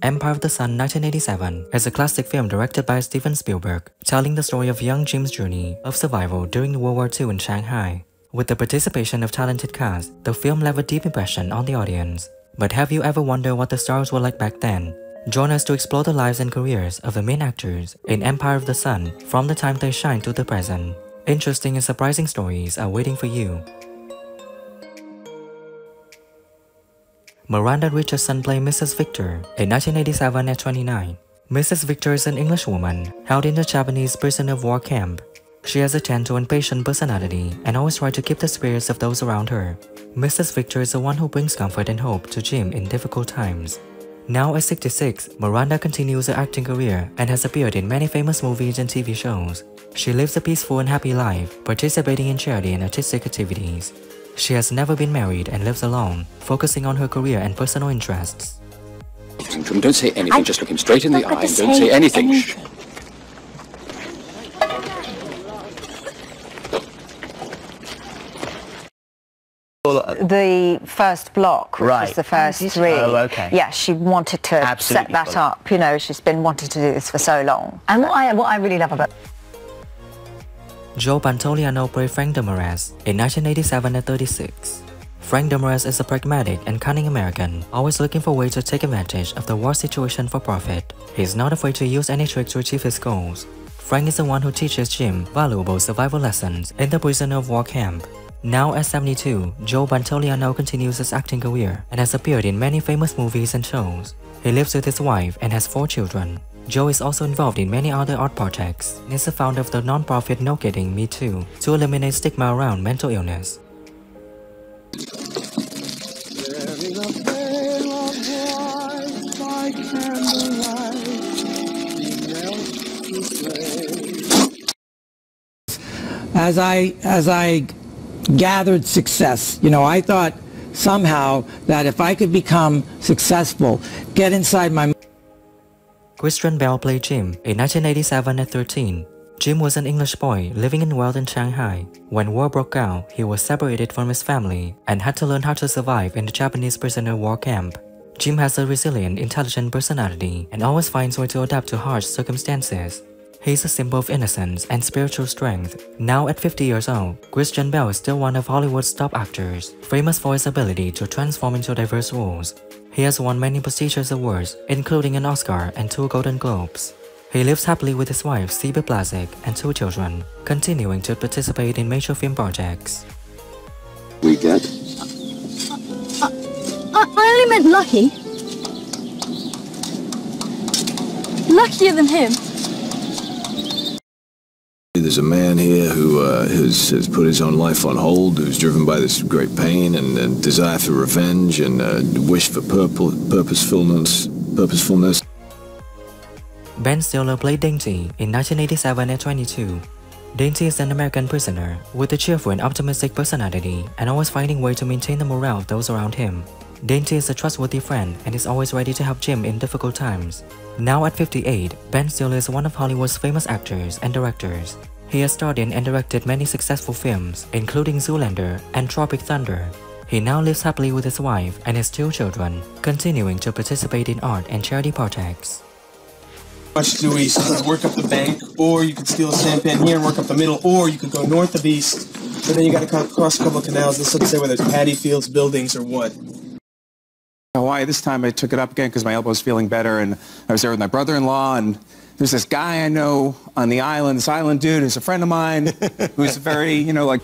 Empire of the Sun 1987 is a classic film directed by Steven Spielberg, telling the story of young Jim's journey of survival during World War II in Shanghai. With the participation of talented cast, the film left a deep impression on the audience. But have you ever wondered what the stars were like back then? Join us to explore the lives and careers of the main actors in Empire of the Sun from the time they shine to the present. Interesting and surprising stories are waiting for you. Miranda Richardson played Mrs. Victor in 1987 at 29. Mrs. Victor is an English woman held in a Japanese prisoner of war camp. She has a gentle and patient personality and always tries to keep the spirits of those around her. Mrs. Victor is the one who brings comfort and hope to Jim in difficult times. Now at 66, Miranda continues her acting career and has appeared in many famous movies and TV shows. She lives a peaceful and happy life, participating in charity and artistic activities. She has never been married and lives alone, focusing on her career and personal interests. Don't say anything, just look him straight in the eye and don't say anything. Shh. The first block, which was the first three. Oh, okay. Yeah, she wanted to set that up. You know, she's been wanting to do this for so long. And what I really love about Joe Pantoliano played Frank Demarest in 1987 at 36. Frank Demarest is a pragmatic and cunning American, always looking for ways to take advantage of the war situation for profit. He is not afraid to use any trick to achieve his goals. Frank is the one who teaches Jim valuable survival lessons in the prisoner of war camp. Now at 72, Joe Pantoliano continues his acting career and has appeared in many famous movies and shows. He lives with his wife and has 4 children. Joe is also involved in many other art projects and is the founder of the non-profit No Kidding Me Too to eliminate stigma around mental illness. As I gathered success, you know, I thought somehow that if I could become successful, get inside my... Christian Bale played Jim in 1987 at 13. Jim was an English boy living in wealth in Shanghai. When war broke out, he was separated from his family and had to learn how to survive in the Japanese prisoner war camp. Jim has a resilient, intelligent personality and always finds ways to adapt to harsh circumstances. He is a symbol of innocence and spiritual strength. Now at 50 years old, Christian Bale is still one of Hollywood's top actors, famous for his ability to transform into diverse roles. He has won many prestigious awards, including an Oscar and 2 Golden Globes. He lives happily with his wife, Sibyl Blazek, and 2 children, continuing to participate in major film projects. We get? I only meant lucky. Luckier than him. There's a man here who has put his own life on hold, who's driven by this great pain and desire for revenge and wish for purposefulness. Ben Stiller played Dainty in 1987 at 22. Dainty is an American prisoner with a cheerful and optimistic personality and always finding ways to maintain the morale of those around him. Dainty is a trustworthy friend and is always ready to help Jim in difficult times. Now at 58, Ben Stiller is one of Hollywood's famous actors and directors. He has starred in and directed many successful films, including Zoolander and Tropic Thunder. He now lives happily with his wife and his 2 children, continuing to participate in art and charity projects. Much due east, you could work up the bank, or you could steal a sampan here and work up the middle, or you could go north of east, but then you got to cross a couple of canals. This doesn't say whether it's paddy fields, buildings, or what. Hawaii, this time I took it up again because my elbow was feeling better, and I was there with my brother-in-law, and there's this guy I know on the island, this island dude who's a friend of mine, who's very, you know, like...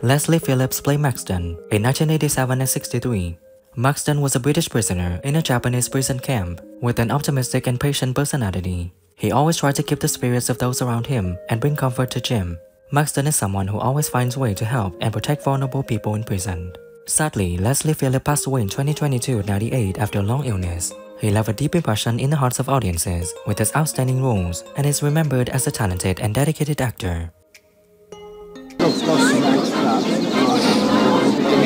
Leslie Phillips played Maxton in 1987 at 63. Maxton was a British prisoner in a Japanese prison camp with an optimistic and patient personality. He always tried to keep the spirits of those around him and bring comfort to Jim. Maxton is someone who always finds ways to help and protect vulnerable people in prison. Sadly, Leslie Phillips passed away in 2022 at 98 after a long illness. He left a deep impression in the hearts of audiences with his outstanding roles and is remembered as a talented and dedicated actor.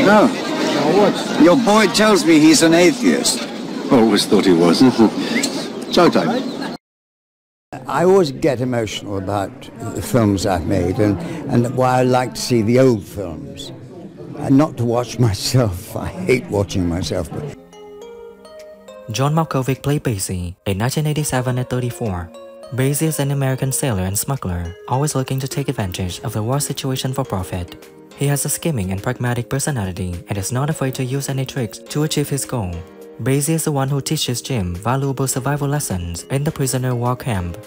No. Your boy tells me he's an atheist. Always thought he was. Showtime. I always get emotional about the films I've made and why I like to see the old films. And not to watch myself. I hate watching myself. John Malkovich played Basie in 1987 at 34. Basie is an American sailor and smuggler, always looking to take advantage of the war situation for profit. He has a scheming and pragmatic personality and is not afraid to use any tricks to achieve his goal. Basie is the one who teaches Jim valuable survival lessons in the prisoner war camp.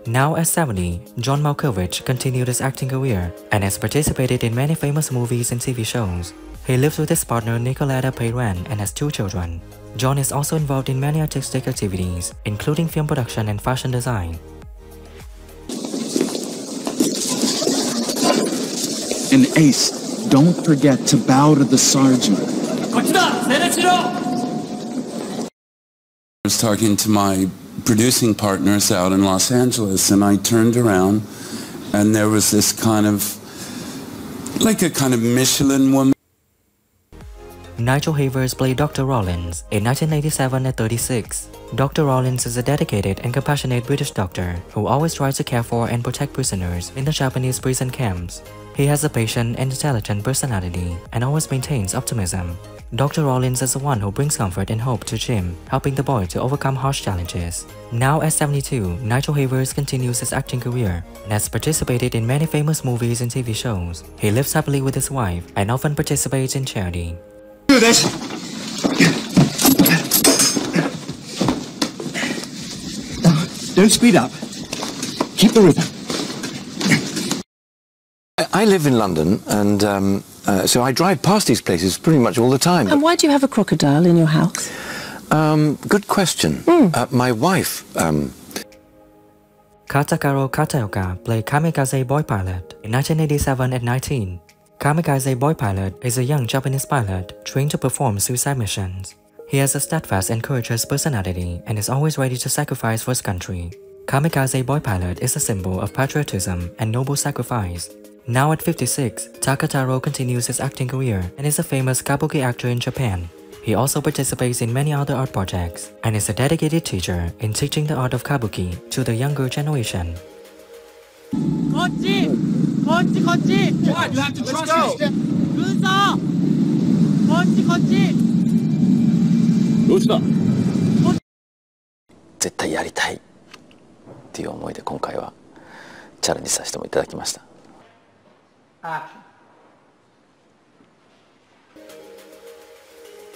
Now at 70, John Malkovich continued his acting career and has participated in many famous movies and TV shows. He lives with his partner Nicoletta Peyran and has 2 children. John is also involved in many artistic activities, including film production and fashion design. And Ace, don't forget to bow to the sergeant. I was talking to my producing partners out in Los Angeles, and I turned around and there was this kind of Michelin woman. Nigel Havers played Dr. Rollins in 1987 at 36. Dr. Rollins is a dedicated and compassionate British doctor who always tries to care for and protect prisoners in the Japanese prison camps. He has a patient and intelligent personality and always maintains optimism. Dr. Rollins is the one who brings comfort and hope to Jim, helping the boy to overcome harsh challenges. Now at 72, Nigel Havers continues his acting career and has participated in many famous movies and TV shows. He lives happily with his wife and often participates in charity. Do this. Don't speed up. Keep the rhythm. I live in London, and so I drive past these places pretty much all the time. And why do you have a crocodile in your house? Good question. My wife... Katakaro Kataoka played Kamikaze Boy Pilot in 1987 at 19. Kamikaze Boy Pilot is a young Japanese pilot trained to perform suicide missions. He has a steadfast and courageous personality and is always ready to sacrifice for his country. Kamikaze Boy Pilot is a symbol of patriotism and noble sacrifice. Now at 56, Takataro continues his acting career and is a famous kabuki actor in Japan. He also participates in many other art projects and is a dedicated teacher in teaching the art of kabuki to the younger generation. You have to trust me.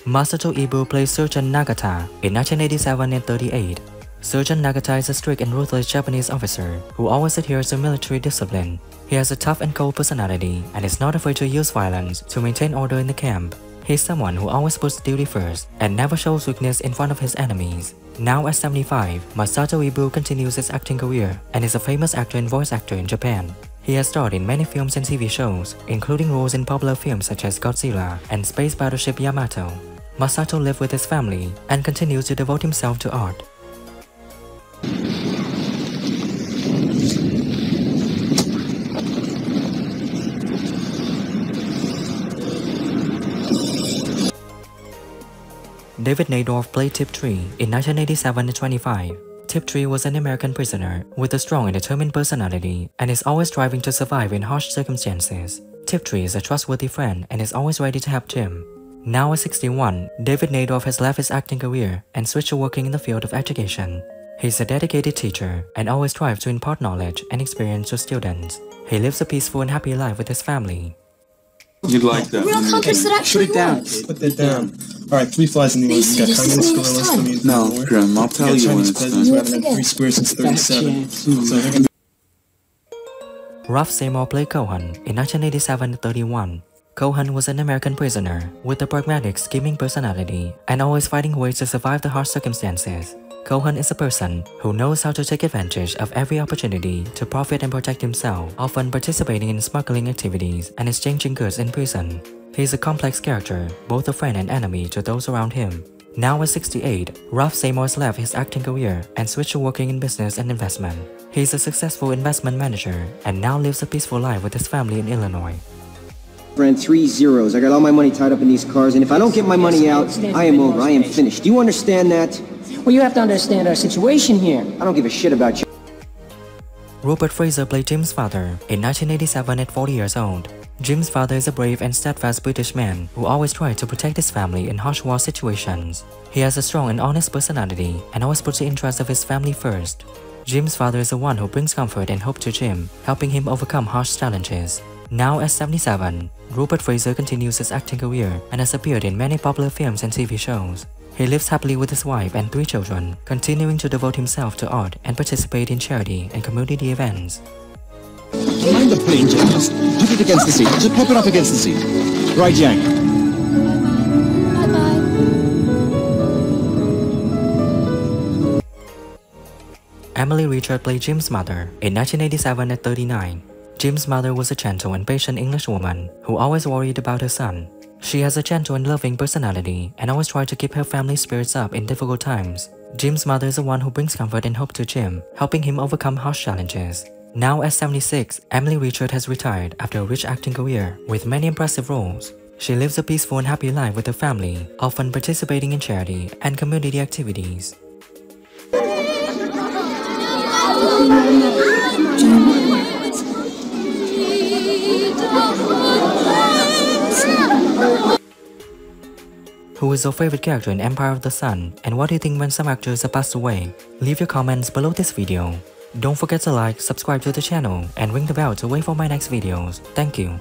Masato Ibu plays Surgeon Nagata in 1987 and 38. Surgeon Nagata is a strict and ruthless Japanese officer who always adheres to military discipline. He has a tough and cold personality and is not afraid to use violence to maintain order in the camp. He is someone who always puts duty first and never shows weakness in front of his enemies. Now at 75, Masato Ibu continues his acting career and is a famous actor and voice actor in Japan. He has starred in many films and TV shows, including roles in popular films such as Godzilla and Space Battleship Yamato. Masato lives with his family and continues to devote himself to art. David Nadoff played Tiptree in 1987 and 25. Tiptree was an American prisoner with a strong and determined personality and is always striving to survive in harsh circumstances. Tiptree is a trustworthy friend and is always ready to help Jim. Now at 61, David Nadoff has left his acting career and switched to working in the field of education. He's a dedicated teacher and always strives to impart knowledge and experience to students. He lives a peaceful and happy life with his family. You'd like that. Real countries that actually works. Put that down. Alright, 3 flies in the ocean. You got communist gorillas coming in. No, Grim, I'll tell you when Chinese it's peasants done. who haven't had 3 squares since 37. So they're gonna Ralph Seymour played Cohen in 1987-31. Cohen was an American prisoner with a pragmatic, scheming personality and always finding ways to survive the harsh circumstances. Cohen is a person who knows how to take advantage of every opportunity to profit and protect himself, often participating in smuggling activities and exchanging goods in prison. He is a complex character, both a friend and enemy to those around him. Now at 68, Ralph Seymour has left his acting career and switched to working in business and investment. He is a successful investment manager and now lives a peaceful life with his family in Illinois. Ran 3 zeros. I got all my money tied up in these cars, and if I don't get my money out, I am over. I am finished. Do you understand that? Well, you have to understand our situation here. I don't give a shit about you. Rupert Fraser played Jim's father in 1987 at 40 years old. Jim's father is a brave and steadfast British man who always tried to protect his family in harsh war situations. He has a strong and honest personality and always puts the interests of his family first. Jim's father is the one who brings comfort and hope to Jim, helping him overcome harsh challenges. Now at 77, Rupert Fraser continues his acting career and has appeared in many popular films and TV shows. He lives happily with his wife and 3 children, continuing to devote himself to art and participate in charity and community events. Mind the plane, Jack. Just put it against the seat. Just pop it up against the seat. Right, Jack. Emily Richard played Jim's mother in 1987 at 39. Jim's mother was a gentle and patient English woman who always worried about her son. She has a gentle and loving personality and always tried to keep her family's spirits up in difficult times. Jim's mother is the one who brings comfort and hope to Jim, helping him overcome harsh challenges. Now at 76, Emily Richard has retired after a rich acting career with many impressive roles. She lives a peaceful and happy life with her family, often participating in charity and community activities. Who is your favorite character in Empire of the Sun, and what do you think when some actors have passed away? Leave your comments below this video. Don't forget to like, subscribe to the channel, and ring the bell to wait for my next videos. Thank you.